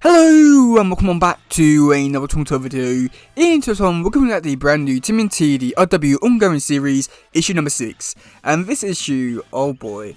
Hello and welcome on back to another Toronto video. In this one, we're looking at the brand new TMNT, the RW ongoing series, issue number 6. And this issue, oh boy.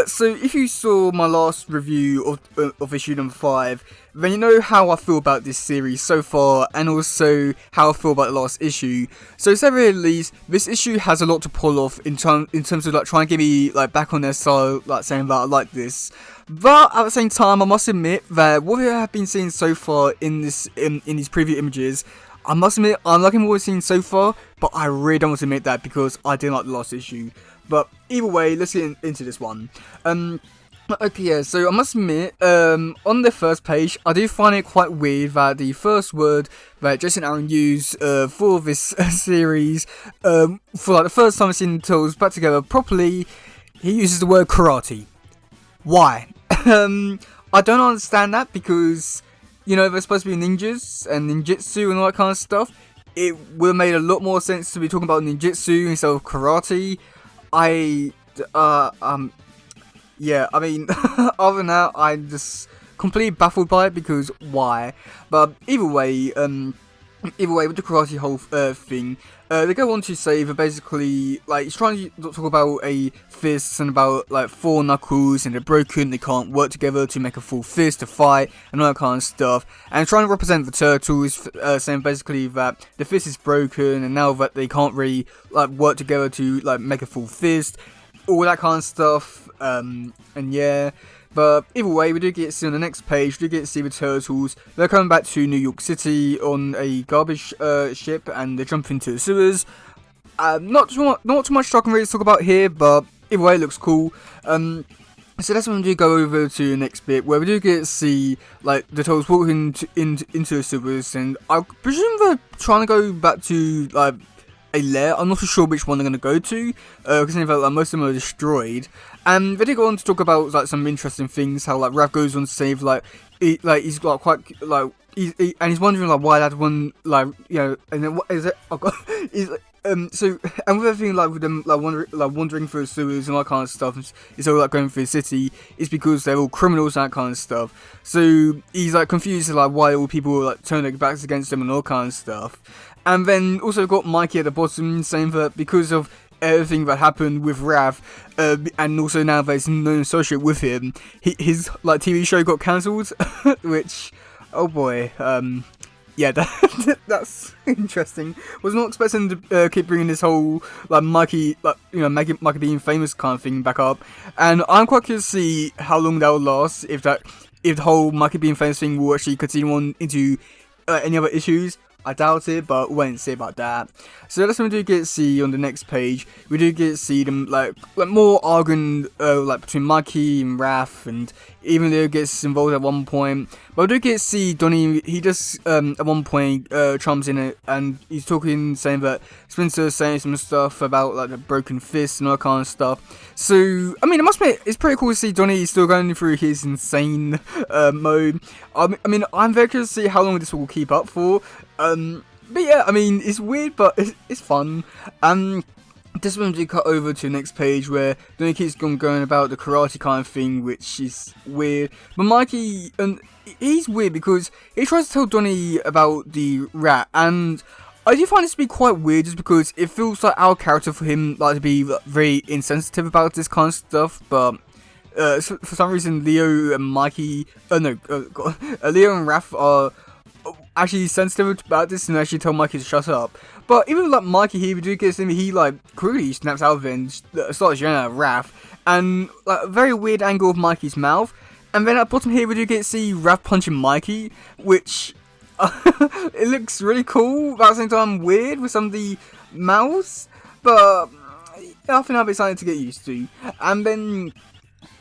So if you saw my last review of issue number 5, then you know how I feel about this series so far, and also how I feel about the last issue. So to say the least, this issue has a lot to pull off in terms of like trying to get me like back on their style, like saying that I like this. But at the same time, I must admit that what we have been seeing so far in these preview images, I must admit I'm liking what we've seen so far, but I really don't want to admit that because I didn't like the last issue. But either way, let's get into this one. Okay, yeah, so I must admit, on the first page, I do find it quite weird that the first word that Jason Aaron used for this series, for like the first time I've seen the Turtles back together properly, he uses the word karate. Why? I don't understand that because, you know, they're supposed to be ninjas and ninjutsu and all that kind of stuff. It would have made a lot more sense to be talking about ninjutsu instead of karate. Yeah, I mean, other than that, I'm just completely baffled by it because why? But either way, with the karate whole thing, they go on to say that basically, like, he's trying to talk about a fist and about, like, 4 knuckles and they're broken, they can't work together to make a full fist to fight and all that kind of stuff. And trying to represent the Turtles, saying basically that the fist is broken and now that they can't really, like, work together to, like, make a full fist, all that kind of stuff, and yeah. But either way, we do get to see on the next page, we do get to see the Turtles. They're coming back to New York City on a garbage ship, and they jump into the sewers. Not too much I can really talk about here, but either way, it looks cool. So that's when we do go over to the next bit, where we do get to see like the Turtles walking into the sewers, and I presume they're trying to go back to like a lair. I'm not too sure which one they're going to go to, because in fact, like, most of them are destroyed. And they do go on to talk about like some interesting things, how like Raph goes on to say like he's got quite like and he's wondering like why that one, like, you know, and then what is it? Oh god, so and with everything like with them like wandering through the sewers and all that kind of stuff, it's all like going through the city, it's because they're all criminals and that kind of stuff. So he's like confused like why all people like turn their backs against them and all kind of stuff. And then also got Mikey at the bottom saying that because of everything that happened with Raph, and also now that he's no associate with him, his like TV show got cancelled, which, oh boy, yeah, that's interesting. Was not expecting to keep bringing this whole like Mikey, like, you know, Mikey being famous kind of thing back up, and I'm quite curious to see how long that will last. If the whole Mikey being famous thing will actually continue on into any other issues. I doubt it, but we'll wait and see about that. So that's what we do get to see on the next page. We do get to see them like more arguing like between Mikey and Raph, and even though he gets involved at one point. But we do get to see Donnie. He just at one point chimes in it, and he's talking, saying that Spencer's saying some stuff about like the broken fist and all that kind of stuff. So I mean, it must be, it's pretty cool to see Donnie still going through his insane mode. I mean, I'm very curious to see how long this will keep up for. But yeah, I mean, it's weird, but it's fun. This one we cut over to the next page where Donnie keeps going about the karate kind of thing, which is weird. But Mikey, and he's weird because he tries to tell Donnie about the rat, and I do find this to be quite weird just because it feels like our character for him like to be very insensitive about this kind of stuff, but for some reason Leo and Mikey, Leo and Raph are actually sensitive about this and actually tell Mikey to shut up. But even like Mikey here, we do get him, he like quickly snaps out of it and starts yelling at Raph, and like a very weird angle of Mikey's mouth. And then at the bottom here we do get to see Raph punching Mikey, which it looks really cool, but at the same time weird with some of the mouths, but I think that'll be something to get used to. And then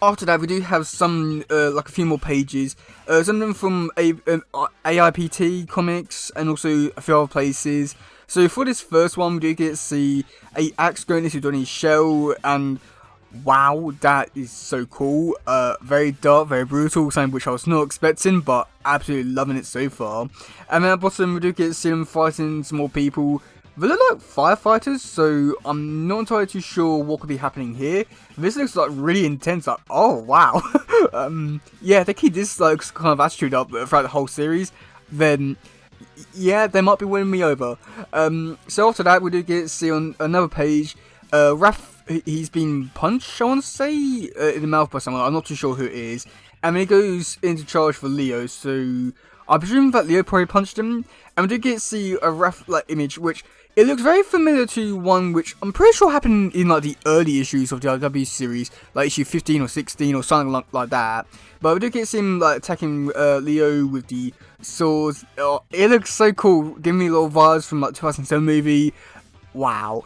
after that, we do have some, like a few more pages, some of them from AIPT comics and also a few other places. So for this first one, we do get to see a axe going into Donnie's shell, and wow, that is so cool. Very dark, very brutal, something which I was not expecting, but absolutely loving it so far. And then at the bottom, we do get to see them fighting some more people. They look like firefighters, so I'm not entirely too sure what could be happening here. This looks like really intense, like, oh wow. Yeah, they keep this like kind of attitude up throughout the whole series, then yeah, they might be winning me over. So after that, we do get to see on another page, Raph, he's been punched, I want to say, in the mouth by someone, I'm not too sure who it is, and then he goes into charge for Leo, so I presume that Leo probably punched him, and we do get to see a Raph like image, which it looks very familiar to one which I'm pretty sure happened in like the early issues of the RW series, like issue 15 or 16 or something like that. But we do get to see him like attacking Leo with the swords. Oh, it looks so cool, giving me little vibes from like 2007 movie. Wow.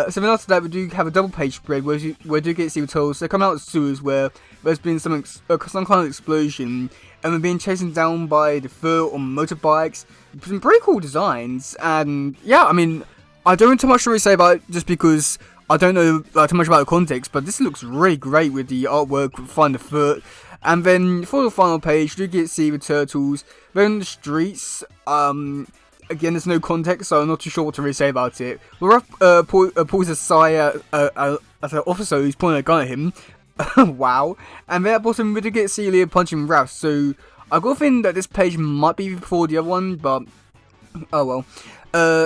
So then after that, we do have a double page spread where we do get to see the tools. They come out of sewers where there's been some kind of explosion, and we're being chased down by the Foot on motorbikes. Some pretty cool designs, and yeah, I mean, I don't have too much to really say about it just because I don't know too much about the context, but this looks really great with the artwork, Find the Foot. And then for the final page, you do get to see the turtles. They're in the streets. Again, there's no context, so I'm not too sure what to really say about it. But Raph pulls a sigh as an officer who's pointing a gun at him. Wow. And then at the bottom, we do get to see Leo punching Raph, so I got a feeling that this page might be before the other one, but oh well.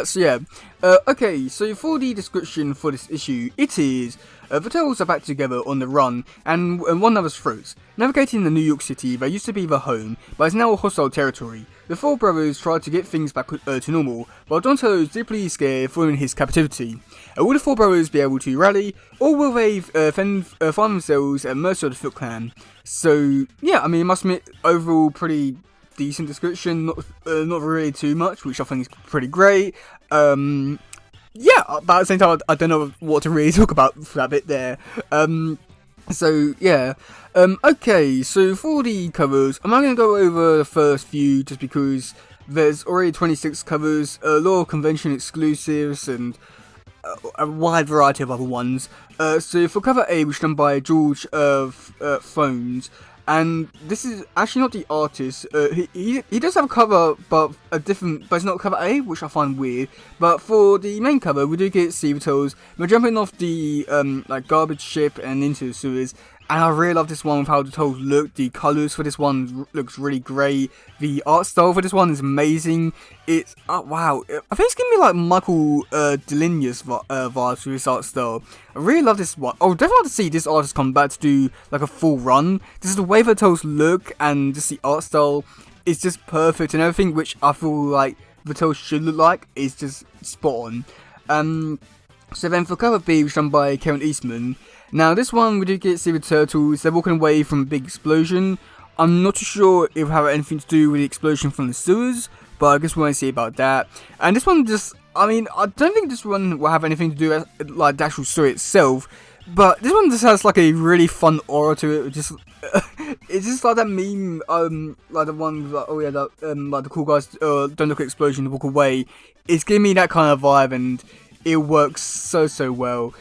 So yeah. Okay, so for the description for this issue, it is the turtles are back together on the run and one another's throats. Navigating the New York City that used to be their home, but is now a hostile territory. The four brothers try to get things back to normal, while Donatello is deeply scared following his captivity. Will the four brothers be able to rally, or will they find themselves at mercy of the Foot Clan? So yeah, I mean, I must admit, overall pretty decent description, not really too much, which I think is pretty great. Yeah, but at the same time, I don't know what to really talk about for that bit there. So yeah, okay, so for the covers, I'm not going to go over the first few just because there's already 26 covers, a lot of convention exclusives, and a wide variety of other ones. So for cover A, which is done by George Phones, and this is actually not the artist. He does have a cover, but it's not cover A, which I find weird. But for the main cover, we do get Sea Turtles. We're jumping off the like garbage ship and into the sewers. And I really love this one with how the turtles look. The colours for this one looks really great. The art style for this one is amazing. It's wow. I think it's giving me like Michael Delinius vibes with this art style. I really love this one. I would definitely like to see this artist come back to do like a full run. This is the way the turtles look and just the art style is just perfect, and everything which I feel like the turtles should look like is just spot on. So then for cover B, which is done by Kevin Eastman. Now this one we do get to see the turtles, they're walking away from a big explosion. I'm not too sure if it will have anything to do with the explosion from the sewers, but I guess we won't see about that. And this one just, I mean, I don't think this one will have anything to do with like the actual story itself, but this one just has like a really fun aura to it. Just it's just like that meme, like the one with like, oh yeah, that, like the cool guys don't look at explosion, walk away. It's giving me that kind of vibe, and it works so well.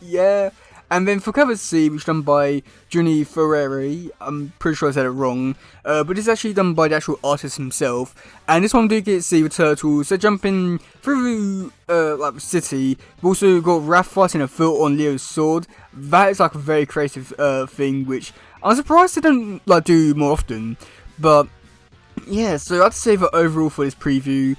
Yeah, and then for cover C, which is done by Gianni Ferreri, I'm pretty sure I said it wrong, but it's actually done by the actual artist himself. And this one do get to see the turtles. They're jumping through like the city. We've also got Raph fighting a Foot on Leo's sword. That is like a very creative thing, which I'm surprised they don't like do more often. But yeah, so I'd say that overall for this preview.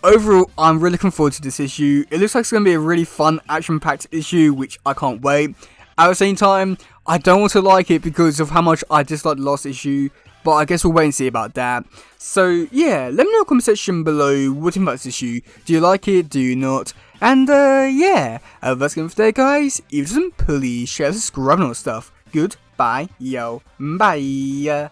Overall, I'm really looking forward to this issue. It looks like it's going to be a really fun, action-packed issue, which I can't wait. At the same time, I don't want to like it because of how much I disliked the last issue, but I guess we'll wait and see about that. So, yeah, let me know in the comment section below what you think about this issue. Do you like it? Do you not? And, yeah, that's going for today, guys. If you didn't, please share, subscribe, and all that stuff. Goodbye, yo, bye.